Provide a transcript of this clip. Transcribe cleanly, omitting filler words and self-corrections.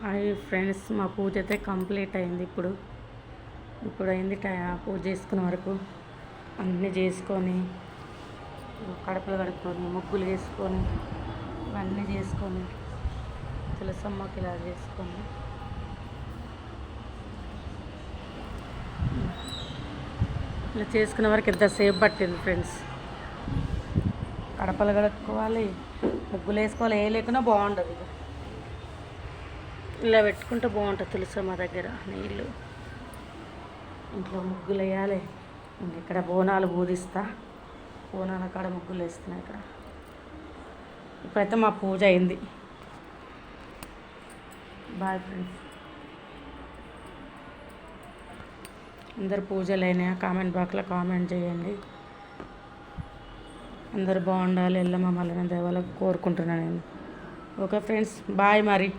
Hi friends, మా పూజ అయితే complete అయింది. ఇప్పుడు అయింది పూజ చేసుకునే వరకు అన్నీ చేసుకొని కడపలు కడుక్కొని ముగ్గులు వేసుకొని ఇవన్నీ చేసుకొని తులసమ్మకి ఇలా చేసుకొని ఇలా చేసుకునే వరకు ఎంతసేపు పట్టింది ఫ్రెండ్స్. కడపలు కడుక్కోవాలి, ముగ్గులు వేసుకోవాలి. ఏ లేకున్నా బాగుండదు. ఇలా పెట్టుకుంటే బాగుంటుంది. తులసమ్మ దగ్గర నీళ్ళు, ఇంట్లో ముగ్గులు వేయాలి. ఇక్కడ బోనాలు పూజిస్తా, బోనాల కాడ ముగ్గులు వేస్తున్నాయి. ఇప్పుడైతే మా పూజ అయింది. Bye friends. అందరు పూజలు అయినాయా? కామెంట్ బాక్స్లో కామెంట్ చేయండి. అందరు బాగుండాలి, ఎల్లమ్మ మల్లన్న దేవాలకు కోరుకుంటున్నాను నేను. ఓకే ఫ్రెండ్స్, బాయ్ మరి.